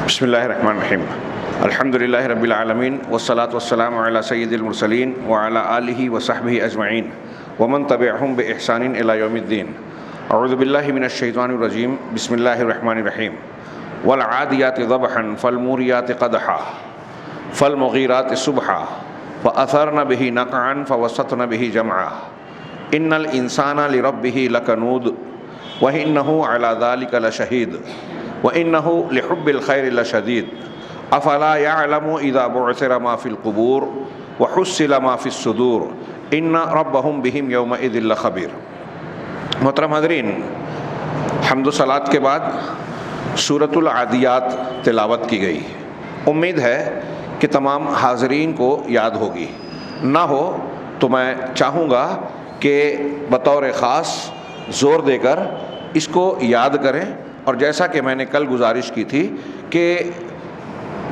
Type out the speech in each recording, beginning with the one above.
بسم اللہ الرحمن الرحیم الحمد للہ رب العالمین والصلاة والسلام علی سید المرسلین وعلی آلہ وصحبہ اجمعین ومن تبعہم بإحسان الی یوم الدین. اعوذ باللہ من الشیطان الرجیم. بسم اللہ الرحمن الرحیم. والعادیات ضبحا فالموریات قدحا فالمغیرات صبحا فأثرن به نقعا فوسطن به جمعا ان الانسان لربہ لکنود وإنہ علی ذلک لشہید وَإِنَّهُ لِحُبِّ الْخَيْرِ لَشَدِيدٌ أَفَلَا يَعْلَمُ إِذَا بُعْثِرَ مَا فِي الْقُبُورِ وَحُصِّلَ مَا فِي الصُّدُورِ إِنَّ رَبَّهُمْ بِهِمْ يَوْمَئِذٍ لَخَبِيرٌ. محترم حاضرین، حمد و صلات کے بعد سورۃ العادیات تلاوت کی گئی. امید ہے کہ تمام حاضرین کو یاد ہوگی. نہ ہو تو میں چاہوں گا کہ بطور خاص زور دے کر اس کو یاد کریں، اور جیسا کہ میں نے کل گزارش کی تھی کہ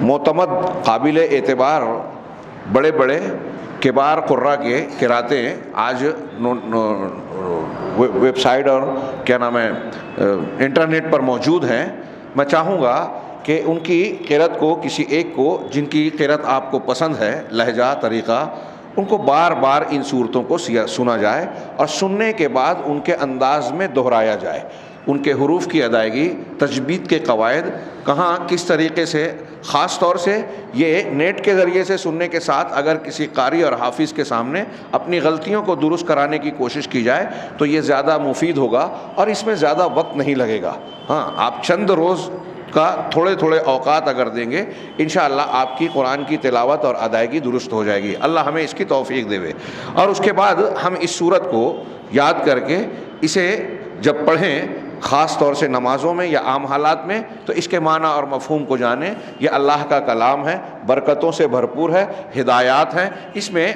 معتمد قابل اعتبار بڑے بڑے کبار قراء کے قراتیں آج ویب سائٹ اور کیا نام ہے انٹرنیٹ پر موجود ہیں. میں چاہوں گا کہ ان کی قرات کو کسی ایک کو جن کی قرات آپ کو پسند ہے، لہجہ طریقہ، ان کو بار بار ان صورتوں کو سنا جائے اور سننے کے بعد ان کے انداز میں دہرایا جائے. ان کے حروف کی ادائیگی، تجوید کے قواعد کہاں کس طریقے سے، خاص طور سے یہ نیٹ کے ذریعے سے سننے کے ساتھ اگر کسی قاری اور حافظ کے سامنے اپنی غلطیوں کو درست کرانے کی کوشش کی جائے تو یہ زیادہ مفید ہوگا اور اس میں زیادہ وقت نہیں لگے گا. ہاں، آپ چند روز کا تھوڑے تھوڑے اوقات اگر دیں گے انشاءاللہ آپ کی قرآن کی تلاوت اور ادائیگی درست ہو جائے گی. اللہ ہمیں اس کی توفیق دے. اور اس کے بعد ہم اس سورت کو یاد کر کے اسے جب پڑھیں، خاص طور سے نمازوں میں یا عام حالات میں، تو اس کے معنی اور مفہوم کو جانیں. یہ اللہ کا کلام ہے، برکتوں سے بھرپور ہے، ہدایات ہیں، اس میں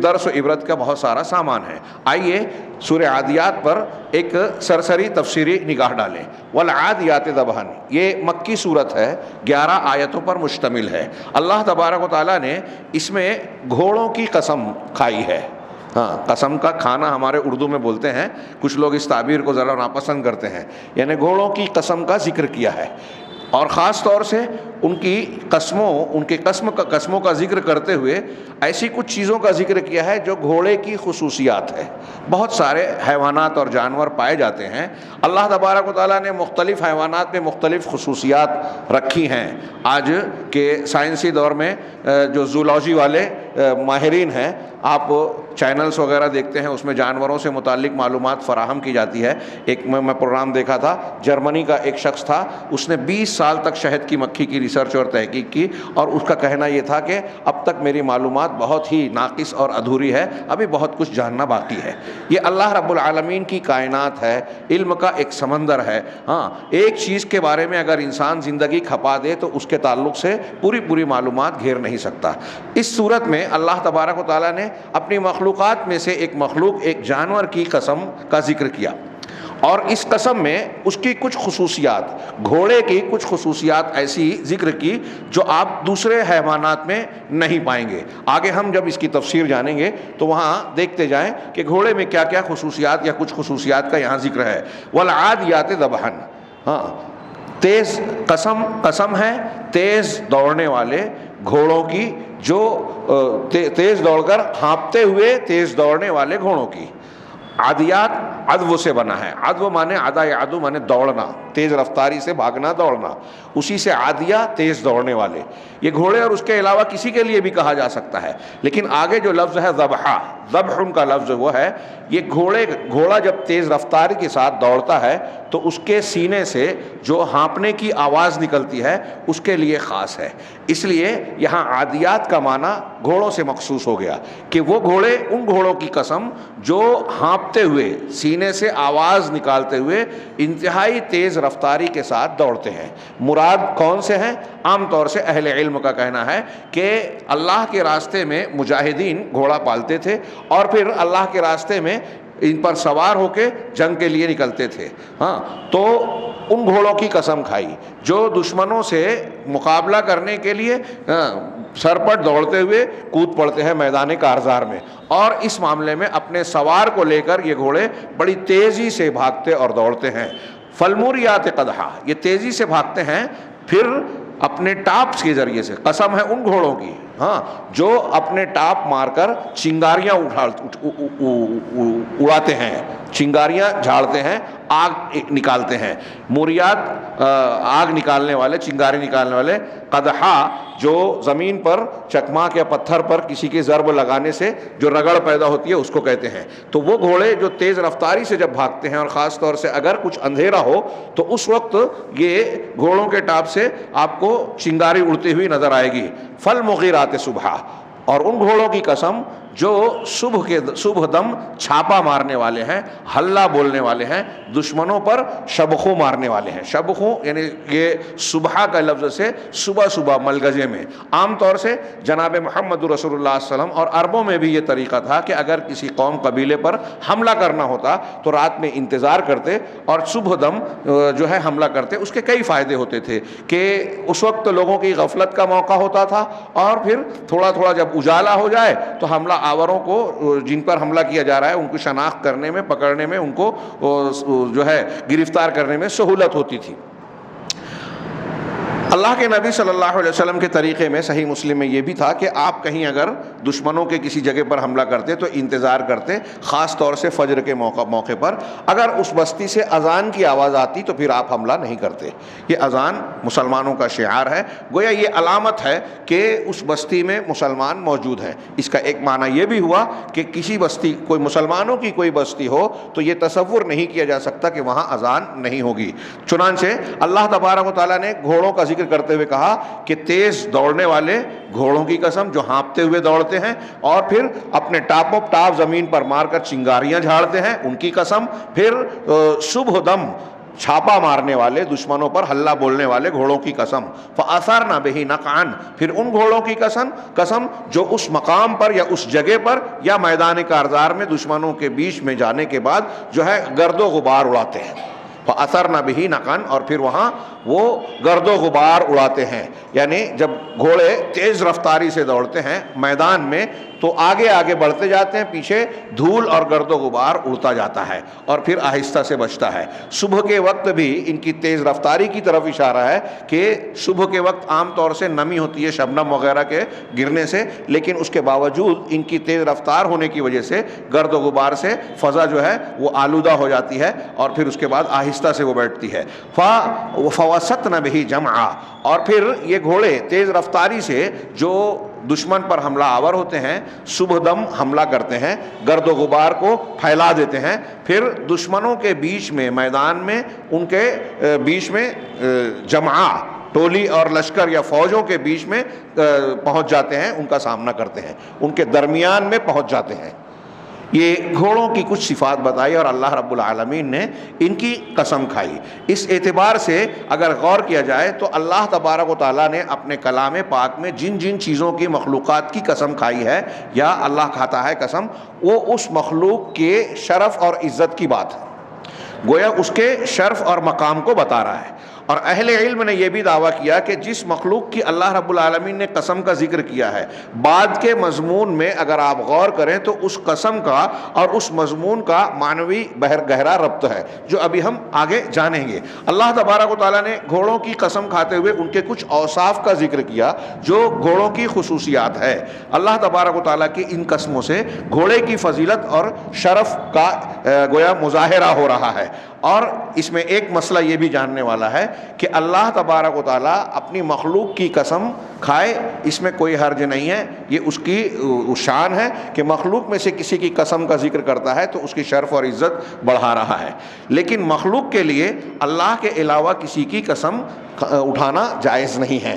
درس و عبرت کا بہت سارا سامان ہے. آئیے سورہ عادیات پر ایک سرسری تفسیری نگاہ ڈالیں. والعادیات ضبحا، یہ مکی صورت ہے، 11 آیتوں پر مشتمل ہے. اللہ تبارک و تعالیٰ نے اس میں گھوڑوں کی قسم کھائی ہے. ہاں، قسم کا کھانا ہمارے اردو میں بولتے ہیں، کچھ لوگ اس تعبیر کو ذرا ناپسند کرتے ہیں. یعنی گھوڑوں کی قسم کا ذکر کیا ہے، اور خاص طور سے ان کی قسموں کا ذکر کرتے ہوئے ایسی کچھ چیزوں کا ذکر کیا ہے جو گھوڑے کی خصوصیات ہے. بہت سارے حیوانات اور جانور پائے جاتے ہیں. اللہ تبارک و تعالیٰ نے مختلف حیوانات میں مختلف خصوصیات رکھی ہیں. آج کے سائنسی دور میں جو زولوجی والے ماہرین ہیں، آپ چینلز وغیرہ دیکھتے ہیں، اس میں جانوروں سے متعلق معلومات فراہم کی جاتی ہے. ایک میں پروگرام دیکھا تھا، جرمنی کا ایک شخص تھا، اس نے 20 سال تک شہد کی مکھی کی ریسرچ اور تحقیق کی، اور اس کا کہنا یہ تھا کہ اب تک میری معلومات بہت ہی ناقص اور ادھوری ہے، ابھی بہت کچھ جاننا باقی ہے. یہ اللہ رب العالمین کی کائنات ہے، علم کا ایک سمندر ہے. ہاں، ایک چیز کے بارے میں اگر انسان زندگی کھپا دے تو اس کے تعلق سے پوری معلومات گھیر نہیں سکتا. اس صورت میں اللہ تبارک و تعالیٰ نے اپنی مخلوقات میں سے ایک مخلوق، ایک جانور کی قسم کا ذکر کیا، اور اس قسم میں اس کی کچھ خصوصیات، گھوڑے کی کچھ خصوصیات ایسی ذکر کی جو آپ دوسرے حیوانات میں نہیں پائیں گے. آگے ہم جب اس کی تفسیر جانیں گے تو وہاں دیکھتے جائیں کہ گھوڑے میں کیا کیا خصوصیات یا کچھ خصوصیات کا یہاں ذکر ہے. والعادیات ضبحا، ہاں، تیز قسم ہے تیز دوڑنے والے گھوڑوں کی، جو تیز دوڑ کر ہانپتے ہوئے تیز دوڑنے والے گھوڑوں کی. عادیات عدو سے بنا ہے. عدو مانے عدا یعدو مانے دوڑنا، تیز رفتاری سے بھاگنا دوڑنا، اسی سے عادیہ تیز دوڑنے والے. یہ گھوڑے اور اس کے علاوہ کسی کے لیے بھی کہا جا سکتا ہے، لیکن آگے جو لفظ ہے ضبحا، ذبح کا لفظ وہ ہے، یہ گھوڑا جب تیز رفتاری کے ساتھ دوڑتا ہے تو اس کے سینے سے جو ہانپنے کی آواز نکلتی ہے اس کے لیے خاص ہے. اس لیے یہاں عادیات کا معنی گھوڑوں سے مخصوص ہو گیا کہ وہ گھوڑے، ان گھوڑوں کی قسم جو ہانپتے ہوئے، سینے سے آواز نکالتے ہوئے انتہائی تیز رفتاری کے ساتھ دوڑتے ہیں. مراد کون سے ہیں؟ عام طور سے اہل علم کا کہنا ہے کہ اللہ کے راستے میں مجاہدین گھوڑا پالتے تھے اور پھر اللہ کے راستے میں ان پر سوار ہو کے جنگ کے لیے نکلتے تھے. ہاں، تو ان گھوڑوں کی قسم کھائی جو دشمنوں سے مقابلہ کرنے کے لیے سرپٹ دوڑتے ہوئے کود پڑتے ہیں میدان کارزار میں، اور اس معاملے میں اپنے سوار کو لے کر یہ گھوڑے بڑی تیزی سے بھاگتے اور دوڑتے ہیں. فالموریات قدحا، یہ تیزی سے بھاگتے ہیں، پھر اپنے ٹاپس کے ذریعے سے، قسم ہے ان گھوڑوں کی ہاں جو اپنے ٹاپ مار کر چنگاریاں اڑاتے ہیں، چنگاریاں جھاڑتے ہیں، آگ نکالتے ہیں۔ موریات آگ نکالنے والے، چنگاری نکالنے والے، قدحا جو زمین پر چکماک یا پتھر پر کسی کے ضرب لگانے سے جو رگڑ پیدا ہوتی ہے اس کو کہتے ہیں۔ تو وہ گھوڑے جو تیز رفتاری سے جب بھاگتے ہیں، اور خاص طور سے اگر کچھ اندھیرا ہو تو اس وقت یہ گھوڑوں کے ٹاپ سے آپ کو چنگاری اڑتی ہوئی نظر آئے گی۔ فالمغیرات صبحا، اور ان گھوڑوں کی قسم جو صبح دم چھاپا مارنے والے ہیں، ہلہ بولنے والے ہیں، دشمنوں پر شبخوں مارنے والے ہیں۔ شبخوں یعنی یہ صبح کا لفظ سے صبح صبح ملگجے میں، عام طور سے جناب محمد رسول اللہ صلی اللہ علیہ وسلم اور عربوں میں بھی یہ طریقہ تھا کہ اگر کسی قوم قبیلے پر حملہ کرنا ہوتا تو رات میں انتظار کرتے اور صبح دم جو ہے حملہ کرتے۔ اس کے کئی فائدے ہوتے تھے کہ اس وقت لوگوں کی غفلت کا موقع ہوتا تھا، اور پھر تھوڑا تھوڑا جب اجالا ہو جائے تو حملہ آوروں کو جن پر حملہ کیا جا رہا ہے ان کی شناخت کرنے میں، پکڑنے میں، ان کو جو ہے گرفتار کرنے میں سہولت ہوتی تھی۔ اللہ کے نبی صلی اللہ علیہ وسلم کے طریقے میں صحیح مسلم میں یہ بھی تھا کہ آپ کہیں اگر دشمنوں کے کسی جگہ پر حملہ کرتے تو انتظار کرتے، خاص طور سے فجر کے موقع پر اگر اس بستی سے اذان کی آواز آتی تو پھر آپ حملہ نہیں کرتے۔ یہ اذان مسلمانوں کا شعار ہے، گویا یہ علامت ہے کہ اس بستی میں مسلمان موجود ہیں۔ اس کا ایک معنی یہ بھی ہوا کہ کسی بستی، کوئی مسلمانوں کی کوئی بستی ہو تو یہ تصور نہیں کیا جا سکتا کہ وہاں اذان نہیں ہوگی۔ چنانچہ اللہ تبارک و تعالیٰ نے گھوڑوں کا ذکر کرتے ہوئے کہا کہ تیز دوڑنے والے گھوڑوں کی قسم جو ہانپتے ہوئے دوڑتے ہیں اور پھر اپنے ٹاپ زمین پر مار کر چنگاریاں جھاڑتے ہیں، ان کی قسم، پھر صبح دم چھاپا مارنے والے، دشمنوں پر ہلہ بولنے والے گھوڑوں کی قسم، فَأَثَرْنَ بِهِ نَقْعًا، پھر ان گھوڑوں کی قسم جو اس مقام پر یا اس جگہ پر یا میدان کارزار میں دشمنوں کے بیچ میں جانے کے بعد جو ہے گرد و غبار اڑاتے ہیں۔ فَأَثَرْنَ بِهِ نَقْعًا، اور پھر وہاں وہ گرد و غبار اڑاتے ہیں، یعنی جب گھوڑے تیز رفتاری سے دوڑتے ہیں میدان میں تو آگے آگے بڑھتے جاتے ہیں، پیچھے دھول اور گرد و غبار اڑتا جاتا ہے اور پھر آہستہ سے بچتا ہے۔ صبح کے وقت بھی ان کی تیز رفتاری کی طرف اشارہ ہے کہ صبح کے وقت عام طور سے نمی ہوتی ہے شبنم وغیرہ کے گرنے سے، لیکن اس کے باوجود ان کی تیز رفتار ہونے کی وجہ سے گرد و غبار سے فضا جو ہے وہ آلودہ ہو جاتی ہے اور پھر اس کے بعد آہستہ سے وہ بیٹھتی ہے۔ فَوَسَطْنَ بِهِ جَمْعًا، اور پھر یہ گھوڑے تیز رفتاری سے جو دشمن پر حملہ آور ہوتے ہیں صبح دم حملہ کرتے ہیں، گرد و غبار کو پھیلا دیتے ہیں، پھر دشمنوں کے بیچ میں، میدان میں، ان کے بیچ میں جمعہ، ٹولی اور لشکر یا فوجوں کے بیچ میں پہنچ جاتے ہیں، ان کا سامنا کرتے ہیں، ان کے درمیان میں پہنچ جاتے ہیں۔ یہ گھوڑوں کی کچھ صفات بتائی اور اللہ رب العالمین نے ان کی قسم کھائی۔ اس اعتبار سے اگر غور کیا جائے تو اللہ تبارک و تعالیٰ نے اپنے کلام پاک میں جن جن چیزوں کی مخلوقات کی قسم کھائی ہے یا اللہ کھاتا ہے قسم، وہ اس مخلوق کے شرف اور عزت کی بات ہے، گویا اس کے شرف اور مقام کو بتا رہا ہے۔ اور اہل علم نے یہ بھی دعویٰ کیا کہ جس مخلوق کی اللہ رب العالمین نے قسم کا ذکر کیا ہے، بعد کے مضمون میں اگر آپ غور کریں تو اس قسم کا اور اس مضمون کا معنوی گہرا ربط ہے جو ابھی ہم آگے جانیں گے۔ اللہ تبارک و تعالیٰ نے گھوڑوں کی قسم کھاتے ہوئے ان کے کچھ اوصاف کا ذکر کیا جو گھوڑوں کی خصوصیات ہے۔ اللہ تبارک و تعالیٰ کی ان قسموں سے گھوڑے کی فضیلت اور شرف کا گویا مظاہرہ ہو رہا ہے۔ اور اس میں ایک مسئلہ یہ بھی جاننے والا ہے کہ اللہ تبارک و تعالیٰ اپنی مخلوق کی قسم کھائے، اس میں کوئی حرج نہیں ہے، یہ اس کی شان ہے کہ مخلوق میں سے کسی کی قسم کا ذکر کرتا ہے تو اس کی شرف اور عزت بڑھا رہا ہے، لیکن مخلوق کے لیے اللہ کے علاوہ کسی کی قسم اٹھانا جائز نہیں ہے،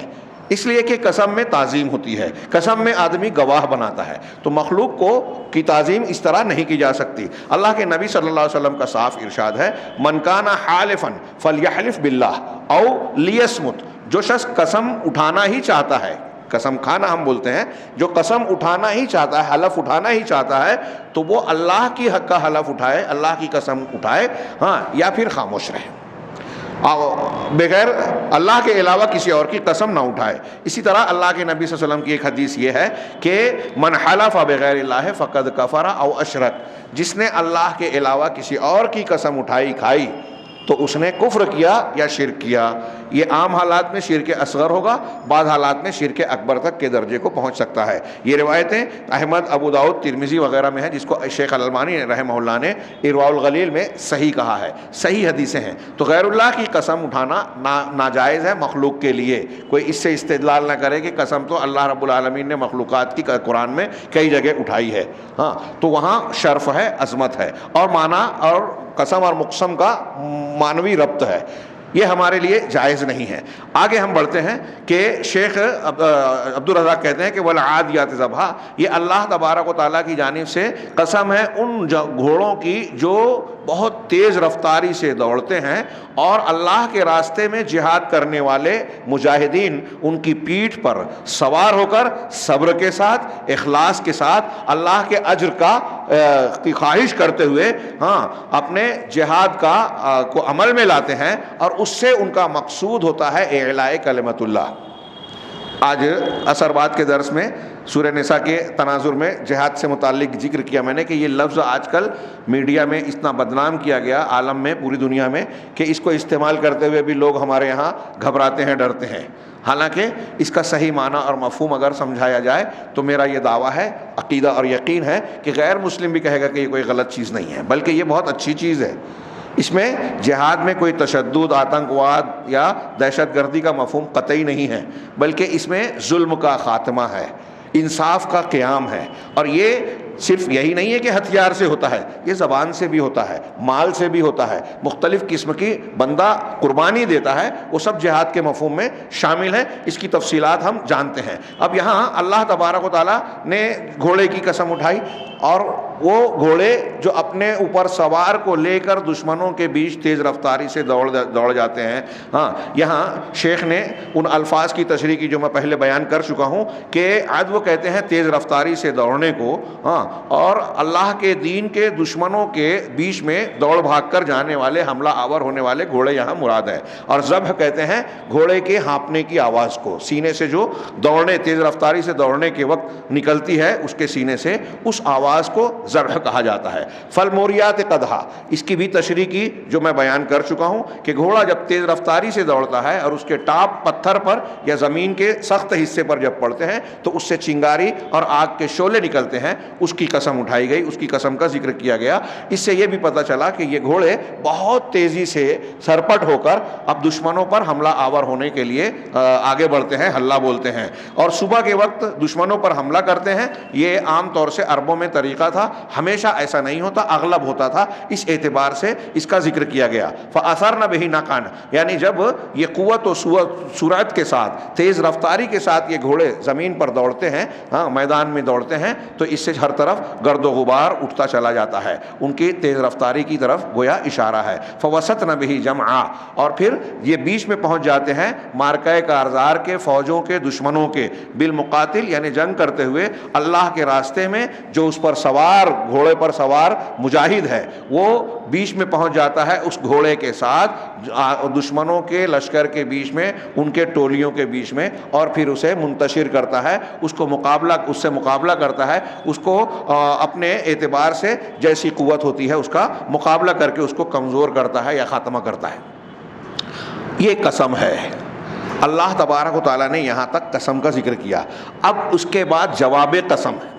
اس لیے کہ قسم میں تعظیم ہوتی ہے، قسم میں آدمی گواہ بناتا ہے، تو مخلوق کو کی تعظیم اس طرح نہیں کی جا سکتی۔ اللہ کے نبی صلی اللہ علیہ وسلم کا صاف ارشاد ہے، من کان حالفا فلیحلف باللہ او لیصمت، جو شخص قسم اٹھانا ہی چاہتا ہے، قسم کھانا ہم بولتے ہیں، جو قسم اٹھانا ہی چاہتا ہے، حلف اٹھانا ہی چاہتا ہے تو وہ اللہ کی حق کا حلف اٹھائے، اللہ کی قسم اٹھائے، ہاں، یا پھر خاموش رہے، بغیر اللہ کے علاوہ کسی اور کی قسم نہ اٹھائے۔ اسی طرح اللہ کے نبی صلی اللہ علیہ وسلم کی ایک حدیث یہ ہے کہ من حلف بغیر اللہ فقد کفر او اشرک، جس نے اللہ کے علاوہ کسی اور کی قسم اٹھائی کھائی تو اس نے کفر کیا یا شرک کیا. یہ عام حالات میں شرک اصغر ہوگا، بعض حالات میں شرک اکبر تک کے درجے کو پہنچ سکتا ہے. یہ روایتیں احمد، ابو داؤد، ترمذی وغیرہ میں ہیں، جس کو شیخ الالبانی رحمہ اللہ نے ارواء الغلیل میں صحیح کہا ہے، صحیح حدیثیں ہیں. تو غیر اللہ کی قسم اٹھانا ناجائز ہے مخلوق کے لیے. کوئی اس سے استدلال نہ کرے کہ قسم تو اللہ رب العالمین نے مخلوقات کی قرآن میں کئی جگہ اٹھائی ہے. ہاں، تو وہاں شرف ہے، عظمت ہے، اور معنی اور قسم اور مقسم کا معنوی ربط ہے، یہ ہمارے لیے جائز نہیں ہے. آگے ہم بڑھتے ہیں کہ شیخ عبدالرزاق کہتے ہیں کہ والعادیات ضبحا، یہ اللہ تبارک و تعالیٰ کی جانب سے قسم ہے ان گھوڑوں کی جو بہت تیز رفتاری سے دوڑتے ہیں، اور اللہ کے راستے میں جہاد کرنے والے مجاہدین ان کی پیٹھ پر سوار ہو کر صبر کے ساتھ، اخلاص کے ساتھ، اللہ کے اجر کی خواہش کرتے ہوئے اپنے جہاد کو عمل میں لاتے ہیں، اور اس سے ان کا مقصود ہوتا ہے اعلاء کلمت اللہ. آج عصر بعد کے درس میں سورہ نساء کے تناظر میں جہاد سے متعلق ذکر کیا میں نے کہ یہ لفظ آج کل میڈیا میں اتنا بدنام کیا گیا عالم میں، پوری دنیا میں، کہ اس کو استعمال کرتے ہوئے بھی لوگ ہمارے یہاں گھبراتے ہیں، ڈرتے ہیں. حالانکہ اس کا صحیح معنی اور مفہوم اگر سمجھایا جائے تو میرا یہ دعویٰ ہے، عقیدہ اور یقین ہے کہ غیر مسلم بھی کہے گا کہ یہ کوئی غلط چیز نہیں ہے، بلکہ یہ بہت اچھی چیز ہے. اس میں جہاد میں کوئی تشدد، آتنکواد یا دہشت گردی کا مفہوم قطعی نہیں ہے، بلکہ اس میں ظلم کا خاتمہ ہے، انصاف کا قیام ہے. اور یہ صرف یہی نہیں ہے کہ ہتھیار سے ہوتا ہے، یہ زبان سے بھی ہوتا ہے، مال سے بھی ہوتا ہے، مختلف قسم کی بندہ قربانی دیتا ہے، وہ سب جہاد کے مفہوم میں شامل ہے. اس کی تفصیلات ہم جانتے ہیں. اب یہاں اللہ تبارک و تعالیٰ نے گھوڑے کی قسم اٹھائی، اور وہ گھوڑے جو اپنے اوپر سوار کو لے کر دشمنوں کے بیچ تیز رفتاری سے دوڑ جاتے ہیں. یہاں شیخ نے ان الفاظ کی تشریح کی جو میں پہلے بیان کر چکا ہوں کہ عدو کہتے ہیں تیز رفتاری سے دوڑنے کو، اور اللہ کے دین کے دشمنوں کے بیچ میں دوڑ بھاگ کر جانے والے، حملہ آور ہونے والے گھوڑے یہاں مراد ہے. اور ذبح کہتے ہیں گھوڑے کے ہانپنے کی آواز کو، سینے سے جو دوڑنے، تیز رفتاری سے دوڑنے کے وقت نکلتی ہے اس کے سینے سے، اس آواز کو ذبح کہا جاتا ہے. فالموریات قدحا، اس کی بھی تشریح کی جو میں بیان کر چکا ہوں کہ گھوڑا جب تیز رفتاری سے دوڑتا ہے اور اس کے ٹاپ پتھر پر یا زمین کے سخت حصے پر جب پڑتے ہیں تو اس سے چنگاری اور آگ کے شعلے نکلتے ہیں، اس کی قسم اٹھائی گئی، اس کی قسم کا ذکر کیا گیا. اس سے یہ بھی پتہ چلا کہ یہ گھوڑے بہت تیزی سے سرپٹ ہو کر اب دشمنوں پر حملہ آور ہونے کے لیے آگے بڑھتے ہیں، ہلہ بولتے ہیں، اور صبح کے وقت دشمنوں پر حملہ کرتے ہیں. یہ عام طور سے عربوں میں طریقہ تھا، ہمیشہ ایسا نہیں ہوتا، اغلب ہوتا تھا، اس اعتبار سے اس کا ذکر کیا گیا. فَأَثَرْنَ بِهِ نَقْعًا، یعنی جب یہ قوت و سرعت کے ساتھ، تیز رفتاری کے ساتھ یہ گھوڑے زمین پر دوڑتے ہیں، میدان میں دوڑتے ہیں، تو اس سے ہر طرف گرد و غبار اٹھتا چلا جاتا ہے. ان کی تیز رفتاری کی طرف گویا اشارہ ہے. فَوَسَطْنَ بِهِ جَمْعًا، اور پھر یہ بیچ میں پہنچ جاتے ہیں مارکہ کارزار کے، فوجوں کے، دشمنوں کے، بالمقاتل یعنی جنگ کرتے ہوئے اللہ کے راستے میں جو اس پر سوار، گھوڑے پر سوار مجاہد ہے، وہ بیچ میں پہنچ جاتا ہے اس گھوڑے کے ساتھ دشمنوں کے لشکر کے بیچ میں، ان کے ٹولیوں کے بیچ میں، اور پھر اسے منتشر کرتا ہے، اس سے مقابلہ کرتا ہے، اس کو اپنے اعتبار سے جیسی قوت ہوتی ہے اس کا مقابلہ کر کے اس کو کمزور کرتا ہے یا خاتمہ کرتا ہے. یہ قسم ہے. اللہ تبارک و تعالیٰ نے یہاں تک قسم کا ذکر کیا. اب اس کے بعد جواب قسم ہے،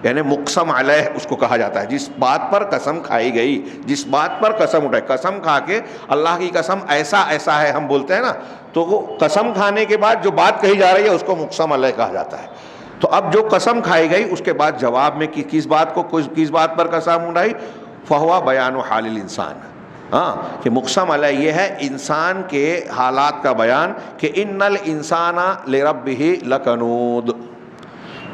یعنی مقسم علیہ اس کو کہا جاتا ہے، جس بات پر قسم کھائی گئی، جس بات پر قسم اٹھائی. قسم کھا کے اللہ کی قسم ایسا ایسا ہے ہم بولتے ہیں نا، تو وہ قسم کھانے کے بعد جو بات کہی جا رہی ہے اس کو مقسم علیہ کہا جاتا ہے. تو اب جو قسم کھائی گئی اس کے بعد جواب میں کس بات پر قسم اٹھائی، فہوا بیان حال الانسان، کہ مقسم علیہ یہ ہے انسان کے حالات کا بیان، کہ ان الانسان لربہ لکنود،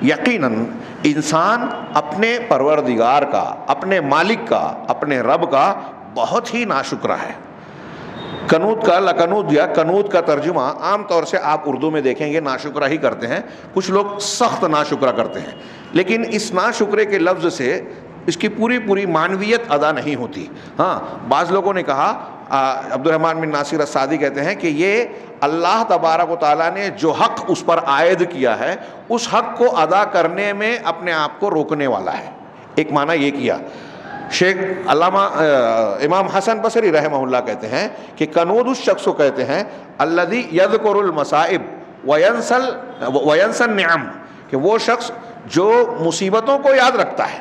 یقیناً انسان اپنے پروردگار کا، اپنے مالک کا، اپنے رب کا بہت ہی ناشکرہ ہے. کنود کا، لکنود یا کنود کا ترجمہ عام طور سے آپ اردو میں دیکھیں گے ناشکرہ ہی کرتے ہیں. کچھ لوگ سخت ناشکرہ کرتے ہیں، لیکن اس ناشکرے کے لفظ سے اس کی پوری معنویت ادا نہیں ہوتی. بعض لوگوں نے کہا، عبد الرحمن بن ناصر السعدی کہتے ہیں کہ یہ اللہ تبارک و تعالیٰ نے جو حق اس پر عائد کیا ہے اس حق کو ادا کرنے میں اپنے آپ کو روکنے والا ہے. ایک معنی یہ کیا. شیخ علامہ امام حسن بصری رحمہ اللہ کہتے ہیں کہ کنود اس شخص کو کہتے ہیں الذی یذکر المصائب وینسی النعم، کہ وہ شخص جو مصیبتوں کو یاد رکھتا ہے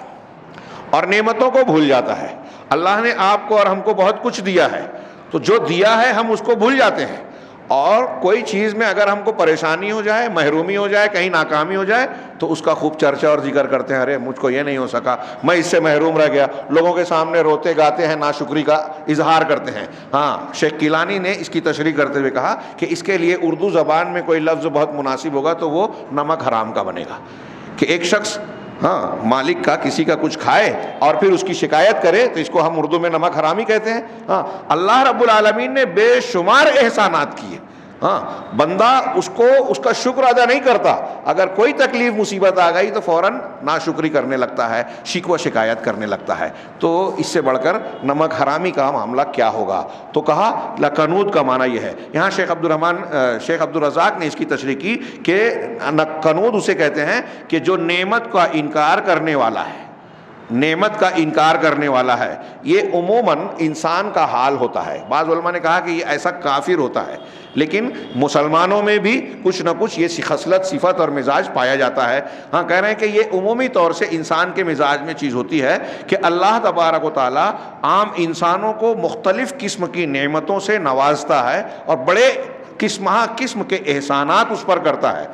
اور نعمتوں کو بھول جاتا ہے۔ اللہ نے آپ کو اور ہم کو بہت کچھ دیا ہے، تو جو دیا ہے ہم اس کو بھول جاتے ہیں، اور کوئی چیز میں اگر ہم کو پریشانی ہو جائے، محرومی ہو جائے، کہیں ناکامی ہو جائے تو اس کا خوب چرچا اور ذکر کرتے ہیں، ارے مجھ کو یہ نہیں ہو سکا، میں اس سے محروم رہ گیا، لوگوں کے سامنے روتے گاتے ہیں، ناشکری کا اظہار کرتے ہیں۔ ہاں، شیخ کیلانی نے اس کی تشریح کرتے ہوئے کہا کہ اس کے لیے اردو زبان میں کوئی لفظ بہت مناسب ہوگا تو وہ نمک حرام کا بنے گا، کہ ایک شخص مالک کا کسی کا کچھ کھائے اور پھر اس کی شکایت کرے، تو اس کو ہم اردو میں نمک حرامی کہتے ہیں۔ اللہ رب العالمین نے بے شمار احسانات کیے، بندہ اس کا شکر ادا نہیں کرتا، اگر کوئی تکلیف مصیبت آ گئی تو فوراً ناشکری کرنے لگتا ہے، شکوہ شکایت کرنے لگتا ہے، تو اس سے بڑھ کر نمک حرامی کا معاملہ کیا ہوگا؟ تو کہا لکنود کا معنی یہ ہے۔ یہاں شیخ عبدالرزاق نے اس کی تشریح کی کہ کنود اسے کہتے ہیں کہ جو نعمت کا انکار کرنے والا ہے، نعمت کا انکار کرنے والا ہے۔ یہ عموماً انسان کا حال ہوتا ہے، بعض علماء نے کہا کہ یہ ایسا کافر ہوتا ہے، لیکن مسلمانوں میں بھی کچھ نہ کچھ یہ خصلت، صفت اور مزاج پایا جاتا ہے۔ کہہ رہے ہیں کہ یہ عمومی طور سے انسان کے مزاج میں چیز ہوتی ہے کہ اللہ تبارک و تعالیٰ عام انسانوں کو مختلف قسم کی نعمتوں سے نوازتا ہے اور بڑے قسم کے احسانات اس پر کرتا ہے،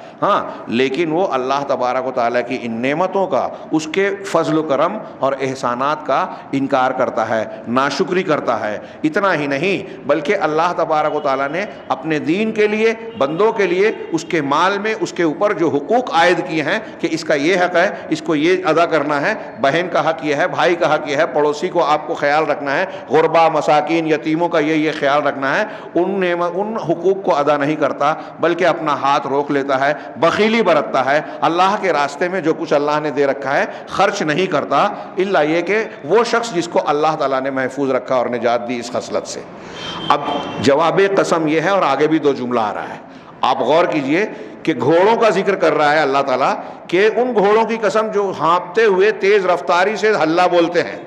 لیکن وہ اللہ تبارک و تعالیٰ کی ان نعمتوں کا، اس کے فضل و کرم اور احسانات کا انکار کرتا ہے، ناشکری کرتا ہے۔ اتنا ہی نہیں بلکہ اللہ تبارک و تعالیٰ نے اپنے دین کے لیے، بندوں کے لیے، اس کے مال میں اس کے اوپر جو حقوق عائد کیے ہیں کہ اس کا یہ حق ہے، اس کو یہ ادا کرنا ہے، بہن کا حق یہ ہے، بھائی کا حق یہ ہے، پڑوسی کو آپ کو خیال رکھنا ہے، غربا، مساکین، یتیموں کا یہ خیال رکھنا ہے، ان حقوق کو ادا نہیں کرتا بلکہ اپنا ہاتھ روک لیتا ہے، بخیلی برتتا ہے، اللہ کے راستے میں جو کچھ اللہ نے دے رکھا ہے خرچ نہیں کرتا، الا یہ کہ وہ شخص جس کو اللہ تعالیٰ نے محفوظ رکھا اور نجات دی اس خصلت سے۔ اب جواب قسم یہ ہے، اور آگے بھی 2 جملہ آ رہا ہے، آپ غور کیجئے کہ گھوڑوں کا ذکر کر رہا ہے اللہ تعالیٰ کہ ان گھوڑوں کی قسم جو ہانپتے ہوئے تیز رفتاری سے ہلہ بولتے ہیں،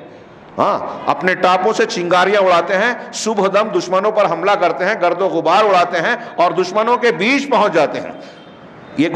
اپنے ٹاپوں سے چنگاریاں اڑاتے ہیں، صبح دم دشمنوں پر حملہ کرتے ہیں، گرد و غبار اڑاتے ہیں اور دشمنوں کے بیچ پہنچ جاتے ہیں۔ یہ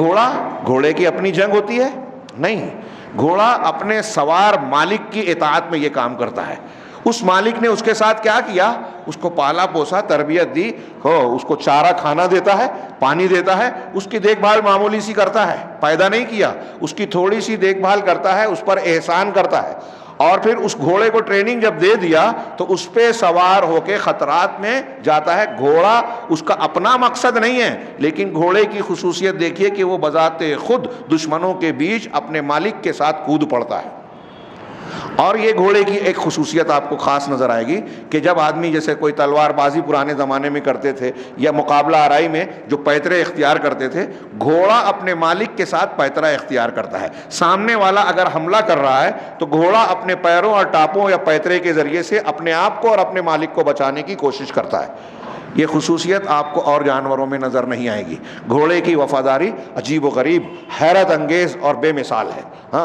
گھوڑے کی اپنی جنگ ہوتی ہے؟ نہیں، گھوڑا اپنے سوار مالک کی اطاعت میں یہ کام کرتا ہے۔ اس مالک نے اس کے ساتھ کیا کیا؟ اس کو پالا پوسا، تربیت دی، اس کو چارہ کھانا دیتا ہے، پانی دیتا ہے، اس کی دیکھ بھال معمولی سی کرتا ہے، پیدا نہیں کیا، اس کی تھوڑی سی دیکھ بھال کرتا ہے، اس پر احسان کرتا ہے، اور پھر اس گھوڑے کو ٹریننگ جب دے دیا تو اس پہ سوار ہو کے خطرات میں جاتا ہے۔ گھوڑا اس کا اپنا مقصد نہیں ہے، لیکن گھوڑے کی خصوصیت دیکھیے کہ وہ بذات خود دشمنوں کے بیچ اپنے مالک کے ساتھ کود پڑتا ہے۔ اور یہ گھوڑے کی ایک خصوصیت آپ کو خاص نظر آئے گی کہ جب آدمی جیسے کوئی تلوار بازی پرانے زمانے میں کرتے تھے یا مقابلہ آرائی میں جو پیترے اختیار کرتے تھے، گھوڑا اپنے مالک کے ساتھ پیترا اختیار کرتا ہے۔ سامنے والا اگر حملہ کر رہا ہے تو گھوڑا اپنے پیروں اور ٹاپوں یا پیترے کے ذریعے سے اپنے آپ کو اور اپنے مالک کو بچانے کی کوشش کرتا ہے۔ یہ خصوصیت آپ کو اور جانوروں میں نظر نہیں آئے گی۔ گھوڑے کی وفاداری عجیب و غریب، حیرت انگیز اور بے مثال ہے۔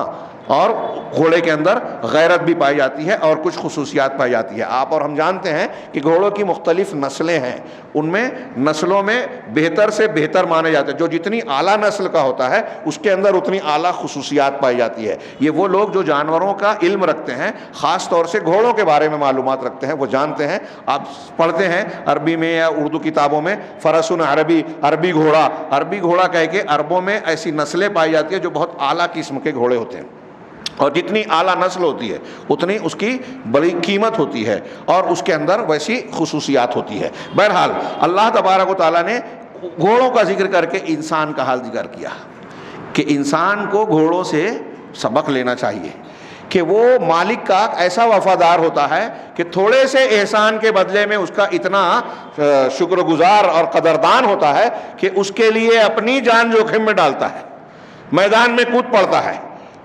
اور گھوڑے کے اندر غیرت بھی پائی جاتی ہے اور کچھ خصوصیات پائی جاتی ہے۔ آپ اور ہم جانتے ہیں کہ گھوڑوں کی مختلف نسلیں ہیں، ان میں نسلوں میں بہتر سے بہتر مانے جاتے ہیں۔ جو جتنی اعلیٰ نسل کا ہوتا ہے اس کے اندر اتنی اعلیٰ خصوصیات پائی جاتی ہے۔ یہ وہ لوگ جو جانوروں کا علم رکھتے ہیں، خاص طور سے گھوڑوں کے بارے میں معلومات رکھتے ہیں، وہ جانتے ہیں۔ آپ پڑھتے ہیں عربی میں یا اردو کتابوں میں فرسن عربی، عربی گھوڑا کہہ کے عربوں میں ایسی نسلیں پائی جاتی ہیں جو بہت اعلیٰ قسم کے گھوڑے ہوتے ہیں، اور جتنی اعلیٰ نسل ہوتی ہے اتنی اس کی بڑی قیمت ہوتی ہے اور اس کے اندر ویسی خصوصیات ہوتی ہے۔ بہرحال اللہ تبارک و تعالیٰ نے گھوڑوں کا ذکر کر کے انسان کا حال ذکر کیا کہ انسان کو گھوڑوں سے سبق لینا چاہیے کہ وہ مالک کا ایسا وفادار ہوتا ہے کہ تھوڑے سے احسان کے بدلے میں اس کا اتنا شکر گزار اور قدردان ہوتا ہے کہ اس کے لیے اپنی جان جوخم میں ڈالتا ہے، میدان میں کود پڑتا ہے،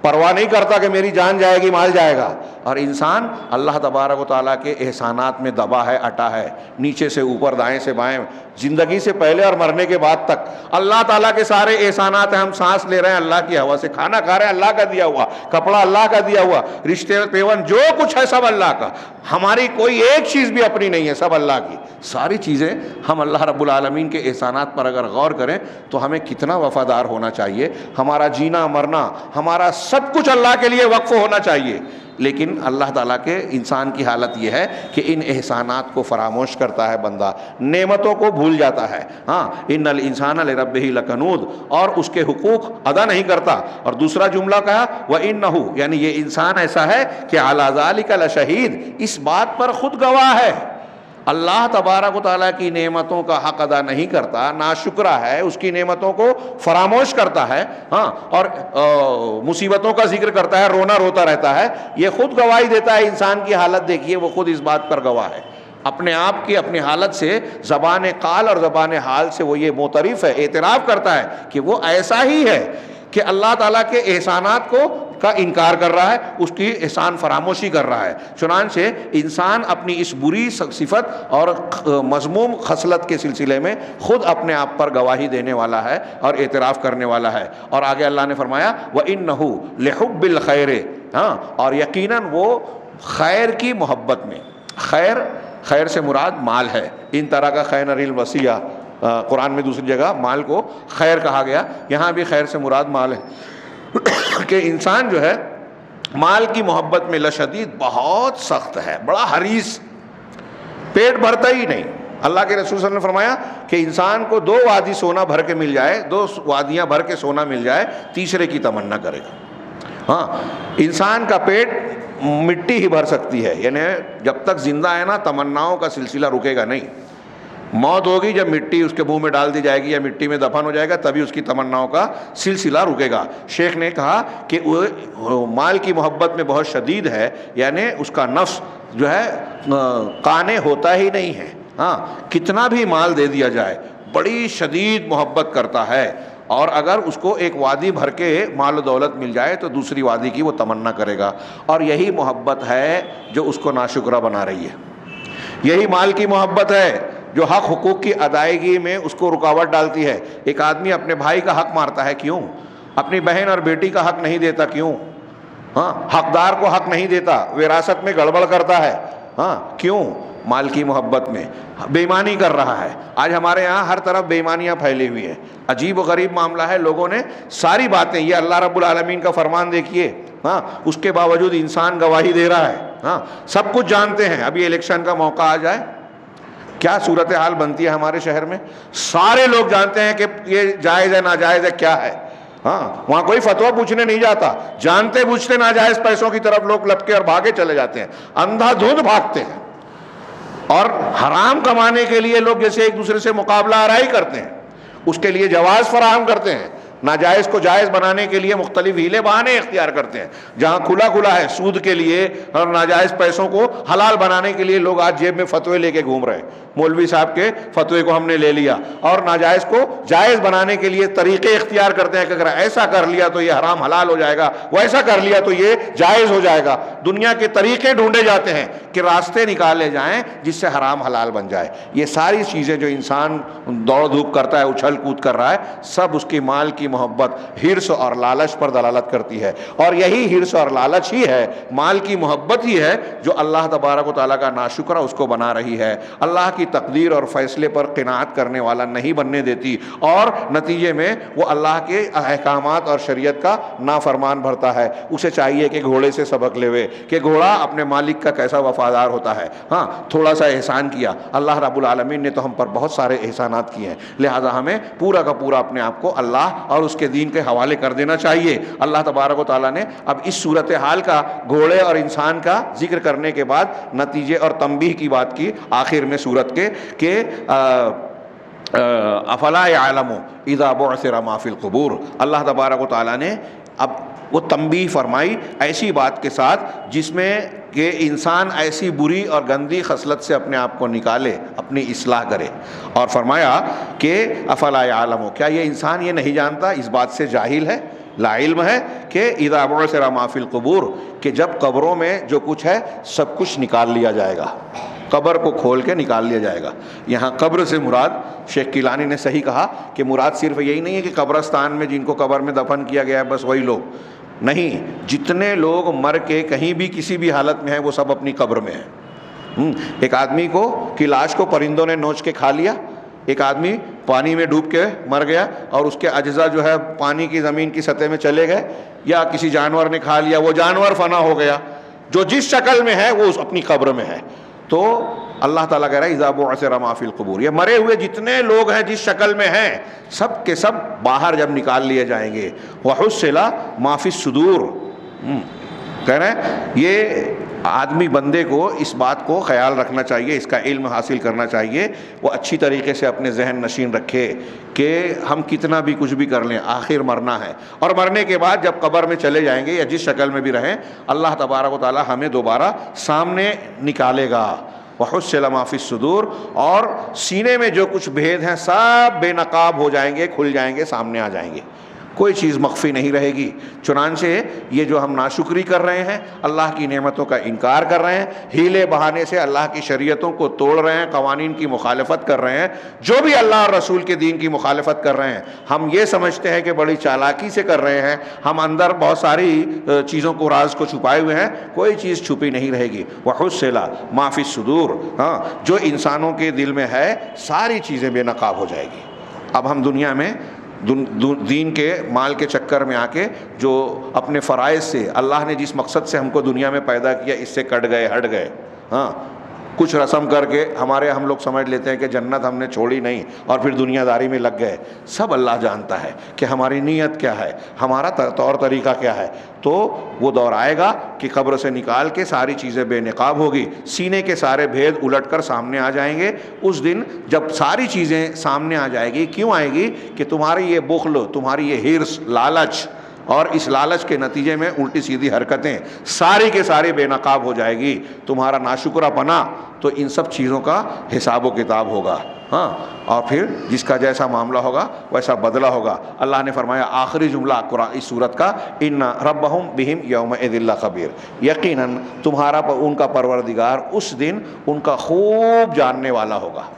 پرواہ نہیں کرتا کہ میری جان جائے گی، مال جائے گا۔ اور انسان اللہ تبارک و تعالیٰ کے احسانات میں دبا ہے، اٹا ہے، نیچے سے اوپر، دائیں سے بائیں، زندگی سے پہلے اور مرنے کے بعد تک اللہ تعالیٰ کے سارے احسانات ہیں. ہم سانس لے رہے ہیں اللہ کی ہوا سے, کھانا کھا رہے ہیں اللہ کا دیا ہوا, کپڑا اللہ کا دیا ہوا, رشتے پیون جو کچھ ہے سب اللہ کا. ہماری کوئی ایک چیز بھی اپنی نہیں ہے, سب اللہ کی. ساری چیزیں ہم اللہ رب العالمین کے احسانات پر اگر غور کریں تو ہمیں کتنا وفادار ہونا چاہیے. ہمارا جینا مرنا ہمارا سب کچھ اللہ کے لیے وقف ہونا چاہیے. لیکن اللہ تعالیٰ کے انسان کی حالت یہ ہے کہ ان احسانات کو فراموش کرتا ہے بندہ, نعمتوں کو بھول جاتا ہے. ہاں, ان الانسان لربہ لکنود, اور اس کے حقوق ادا نہیں کرتا. اور دوسرا جملہ کہا وَإِنَّهُ, یعنی یہ انسان ایسا ہے کہ عَلَى ذَلِكَ لَشَهِيدٌ, اس بات پر خود گواہ ہے. اللہ تبارک و تعالیٰ کی نعمتوں کا حق ادا نہیں کرتا, ناشکرا ہے, اس کی نعمتوں کو فراموش کرتا ہے, ہاں, اور مصیبتوں کا ذکر کرتا ہے, رونا روتا رہتا ہے. یہ خود گواہی دیتا ہے. انسان کی حالت دیکھیے, وہ خود اس بات پر گواہ ہے. اپنے آپ کی اپنی حالت سے, زبان قال اور زبان حال سے وہ یہ معترف ہے, اعتراف کرتا ہے کہ وہ ایسا ہی ہے کہ اللہ تعالیٰ کے احسانات کا انکار کر رہا ہے, اس کی احسان فراموشی کر رہا ہے. چنانچہ انسان اپنی اس بری صفت اور مذموم خصلت کے سلسلے میں خود اپنے آپ پر گواہی دینے والا ہے اور اعتراف کرنے والا ہے. اور آگے اللہ نے فرمایا وَإِنَّهُ لِحُبِّ الْخَيْرِ, ہاں, اور یقیناً وہ خیر کی محبت میں, خیر سے مراد مال ہے. ان طرح کا خیر الوصیہ, قرآن میں دوسری جگہ مال کو خیر کہا گیا, یہاں بھی خیر سے مراد مال ہے. کہ انسان جو ہے مال کی محبت میں لشدید, بہت سخت ہے, بڑا حریص, پیٹ بھرتا ہی نہیں. اللہ کے رسول صلی اللہ علیہ وسلم نے فرمایا کہ انسان کو 2 وادی سونا بھر کے مل جائے, 2 وادیاں بھر کے سونا مل جائے, تیسرے کی تمنا کرے گا. ہاں, انسان کا پیٹ مٹی ہی بھر سکتی ہے, یعنی جب تک زندہ ہے نا تمناؤں کا سلسلہ رکے گا نہیں. موت ہوگی جب مٹی اس کے منہ میں ڈال دی جائے گی یا مٹی میں دفن ہو جائے گا, تبھی اس کی تمناؤں کا سلسلہ رکے گا. شیخ نے کہا کہ وہ مال کی محبت میں بہت شدید ہے, یعنی اس کا نفس جو ہے قانے ہوتا ہی نہیں ہے. ہاں, کتنا بھی مال دے دیا جائے بڑی شدید محبت کرتا ہے, اور اگر اس کو ایک وادی بھر کے مال و دولت مل جائے تو دوسری وادی کی وہ تمنا کرے گا. اور یہی محبت ہے جو اس کو ناشکرا بنا رہی ہے. یہی مال کی محبت ہے جو حق حقوق کی ادائیگی میں اس کو رکاوٹ ڈالتی ہے. ایک آدمی اپنے بھائی کا حق مارتا ہے, کیوں؟ اپنی بہن اور بیٹی کا حق نہیں دیتا, کیوں؟ ہاں, حقدار کو حق نہیں دیتا, وراثت میں گڑبڑ کرتا ہے, ہاں, کیوں؟ مال کی محبت میں بے ایمانی کر رہا ہے. آج ہمارے یہاں ہر طرف بے ایمانیاں پھیلی ہوئی ہیں. عجیب و غریب معاملہ ہے. لوگوں نے ساری باتیں, یہ اللہ رب العالمین کا فرمان دیکھیے, ہاں, اس کے باوجود انسان گواہی دے رہا ہے. ہاں, سب کچھ جانتے ہیں. ابھی الیکشن کا موقع آ جائے, کیا صورتحال بنتی ہے ہمارے شہر میں. سارے لوگ جانتے ہیں کہ یہ جائز ہے ناجائز ہے کیا ہے. ہاں, وہاں کوئی فتویٰ پوچھنے نہیں جاتا, جانتے بوجھتے ناجائز پیسوں کی طرف لوگ لپکے اور بھاگے چلے جاتے ہیں, اندھا دھند بھاگتے ہیں. اور حرام کمانے کے لیے لوگ جیسے ایک دوسرے سے مقابلہ آرائی کرتے ہیں, اس کے لیے جواز فراہم کرتے ہیں. ناجائز کو جائز بنانے کے لیے مختلف ہیلے بہانے اختیار کرتے ہیں. جہاں کھلا ہے سود کے لیے اور ناجائز پیسوں کو حلال بنانے کے لیے لوگ آج جیب میں فتوے لے کے گھوم رہے ہیں. مولوی صاحب کے فتوے کو ہم نے لے لیا, اور ناجائز کو جائز بنانے کے لیے طریقے اختیار کرتے ہیں کہ اگر ایسا کر لیا تو یہ حرام حلال ہو جائے گا, ویسا کر لیا تو یہ جائز ہو جائے گا. دنیا کے طریقے ڈھونڈے جاتے ہیں کہ راستے نکالے جائیں جس سے حرام حلال بن جائے. یہ ساری چیزیں جو انسان دوڑ دھوپ کرتا ہے, اچھل کود کر رہا ہے, سب اس کی مال کی محبت, ہرس اور لالچ پر دلالت کرتی ہے. اور یہی ہرس اور لالچ ہی ہے, مال کی محبت ہی ہے جو اللہ تبارک و تعالیٰ کا ناشکرہ اس کو بنا رہی ہے, اللہ کی تقدیر اور فیصلے پر قناعت کرنے والا نہیں بننے دیتی, اور نتیجے میں وہ اللہ کے احکامات اور شریعت کا نافرمان بھرتا ہے. اسے چاہیے کہ گھوڑے سے سبق لے کہ گھوڑا اپنے مالک کا کیسا وفادار ہوتا ہے. ہاں, تھوڑا سا احسان کیا, اللہ رب العالمین نے تو ہم پر بہت سارے احسانات کیے ہیں, لہذا ہمیں پورا کا پورا اپنے آپ کو اللہ اور اس کے دین کے حوالے کر دینا چاہیے. اللہ تبارک و تعالیٰ نے اب اس صورتحال کا, گھوڑے اور انسان کا ذکر کرنے کے بعد نتیجے اور تنبیہ کی بات کی آخر میں سورت کے کہ افلا یعلم اذا بعثر ما فی القبور. اللہ تبارک و تعالیٰ نے اب وہ تنبیہ فرمائی ایسی بات کے ساتھ جس میں کہ انسان ایسی بری اور گندی خصلت سے اپنے آپ کو نکالے, اپنی اصلاح کرے, اور فرمایا کہ افلا یعلم, کیا یہ انسان یہ نہیں جانتا, اس بات سے جاہل ہے, لا علم ہے کہ اذا بعثر ما فی القبور, کہ جب قبروں میں جو کچھ ہے سب کچھ نکال لیا جائے گا. قبر کو کھول کے نکال لیا جائے گا۔ یہاں قبر سے مراد، شیخ کیلانی نے صحیح کہا کہ مراد صرف یہی نہیں ہے کہ قبرستان میں جن کو قبر میں دفن کیا گیا ہے بس وہی لوگ، نہیں، جتنے لوگ مر کے کہیں بھی کسی بھی حالت میں ہیں وہ سب اپنی قبر میں ہیں۔ ایک آدمی کی لاش کو پرندوں نے نوچ کے کھا لیا، ایک آدمی پانی میں ڈوب کے مر گیا اور اس کے اجزاء جو ہے پانی کی زمین کی سطح میں چلے گئے، یا کسی جانور نے کھا لیا، وہ جانور فنا ہو گیا، جو جس شکل میں ہے وہ اس اپنی قبر میں ہے۔ تو اللہ تعالیٰ کہہ رہا ہے اذا بعثر ما فی القبور، یہ مرے ہوئے جتنے لوگ ہیں جس شکل میں ہیں سب کے سب باہر جب نکال لیے جائیں گے۔ وحصل ما فی الصدور، کہہ رہے ہیں یہ آدمی بندے کو اس بات کو خیال رکھنا چاہیے، اس کا علم حاصل کرنا چاہیے، وہ اچھی طریقے سے اپنے ذہن نشین رکھے کہ ہم کتنا بھی کچھ بھی کر لیں آخر مرنا ہے، اور مرنے کے بعد جب قبر میں چلے جائیں گے یا جس شکل میں بھی رہیں اللہ تبارک و تعالی ہمیں دوبارہ سامنے نکالے گا۔ وحصل ما فی الصدور، اور سینے میں جو کچھ بھید ہیں سب بے نقاب ہو جائیں گے، کھل جائیں گے، سامنے آ جائیں گے، کوئی چیز مخفی نہیں رہے گی۔ چنانچہ یہ جو ہم ناشکری کر رہے ہیں، اللہ کی نعمتوں کا انکار کر رہے ہیں، ہیلے بہانے سے اللہ کی شریعتوں کو توڑ رہے ہیں، قوانین کی مخالفت کر رہے ہیں، جو بھی اللہ اور رسول کے دین کی مخالفت کر رہے ہیں، ہم یہ سمجھتے ہیں کہ بڑی چالاکی سے کر رہے ہیں، ہم اندر بہت ساری چیزوں کو، راز کو چھپائے ہوئے ہیں، کوئی چیز چھپی نہیں رہے گی۔ وحصل ما فی الصدور، ہاں، جو انسانوں کے دل میں ہے ساری چیزیں بے نقاب ہو جائے گی۔ اب ہم دنیا میں دین کے مال کے چکر میں آ کے جو اپنے فرائض سے، اللہ نے جس مقصد سے ہم کو دنیا میں پیدا کیا اس سے کٹ گئے، ہٹ گئے، ہاں، کچھ رسم کر کے ہم لوگ سمجھ لیتے ہیں کہ جنت ہم نے چھوڑی نہیں اور پھر دنیا داری میں لگ گئے۔ سب اللہ جانتا ہے کہ ہماری نیت کیا ہے، ہمارا طور طریقہ کیا ہے۔ تو وہ دور آئے گا کہ قبر سے نکال کے ساری چیزیں بے نقاب ہوگی، سینے کے سارے بھید الٹ کر سامنے آ جائیں گے۔ اس دن جب ساری چیزیں سامنے آ جائے گی، کیوں آئے گی؟ کہ تمہاری یہ بخل، تمہاری یہ ہرس، لالچ، اور اس لالچ کے نتیجے میں الٹی سیدھی حرکتیں ساری کے ساری بے نقاب ہو جائے گی، تمہارا ناشکرہ پنا، تو ان سب چیزوں کا حساب و کتاب ہوگا، ہاں، اور پھر جس کا جیسا معاملہ ہوگا ویسا بدلہ ہوگا۔ اللہ نے فرمایا آخری جملہ قرآن اس سورت کا، ان ربہم بہم یومئذ لخبیر، یقیناً تمہارا ان کا پروردگار اس دن ان کا خوب جاننے والا ہوگا۔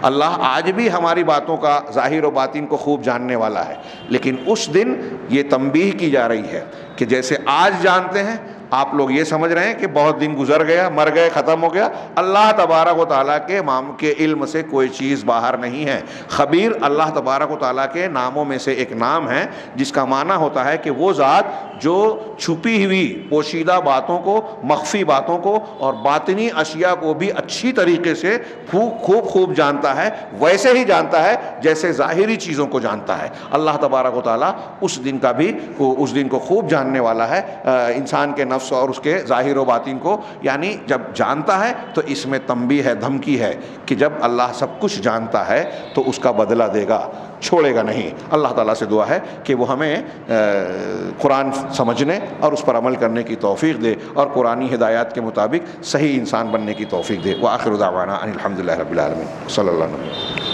اللہ آج بھی ہماری باتوں کا ظاہر و باطن کو خوب جاننے والا ہے، لیکن اس دن یہ تنبیہ کی جا رہی ہے کہ جیسے آج جانتے ہیں، آپ لوگ یہ سمجھ رہے ہیں کہ بہت دن گزر گیا، مر گئے، ختم ہو گیا، اللہ تبارک و تعالیٰ کے علم سے کوئی چیز باہر نہیں ہے۔ خبیر اللہ تبارک و تعالیٰ کے ناموں میں سے ایک نام ہے جس کا معنی ہوتا ہے کہ وہ ذات جو چھپی ہوئی پوشیدہ باتوں کو، مخفی باتوں کو اور باطنی اشیاء کو بھی اچھی طریقے سے خوب جانتا ہے، ویسے ہی جانتا ہے جیسے ظاہری چیزوں کو جانتا ہے۔ اللہ تبارک و تعالیٰ اس دن کو خوب جاننے والا ہے، انسان کے نفس اور اس کے ظاہر و باطن کو، یعنی جب جانتا ہے تو اس میں تنبیہ ہے، دھمکی ہے کہ جب اللہ سب کچھ جانتا ہے تو اس کا بدلہ دے گا، چھوڑے گا نہیں۔ اللہ تعالیٰ سے دعا ہے کہ وہ ہمیں قرآن سمجھنے اور اس پر عمل کرنے کی توفیق دے اور قرآنی ہدایات کے مطابق صحیح انسان بننے کی توفیق دے۔ وآخر دعوانا ان الحمد للہ رب العالمین، صلی اللہ علیہ وسلم۔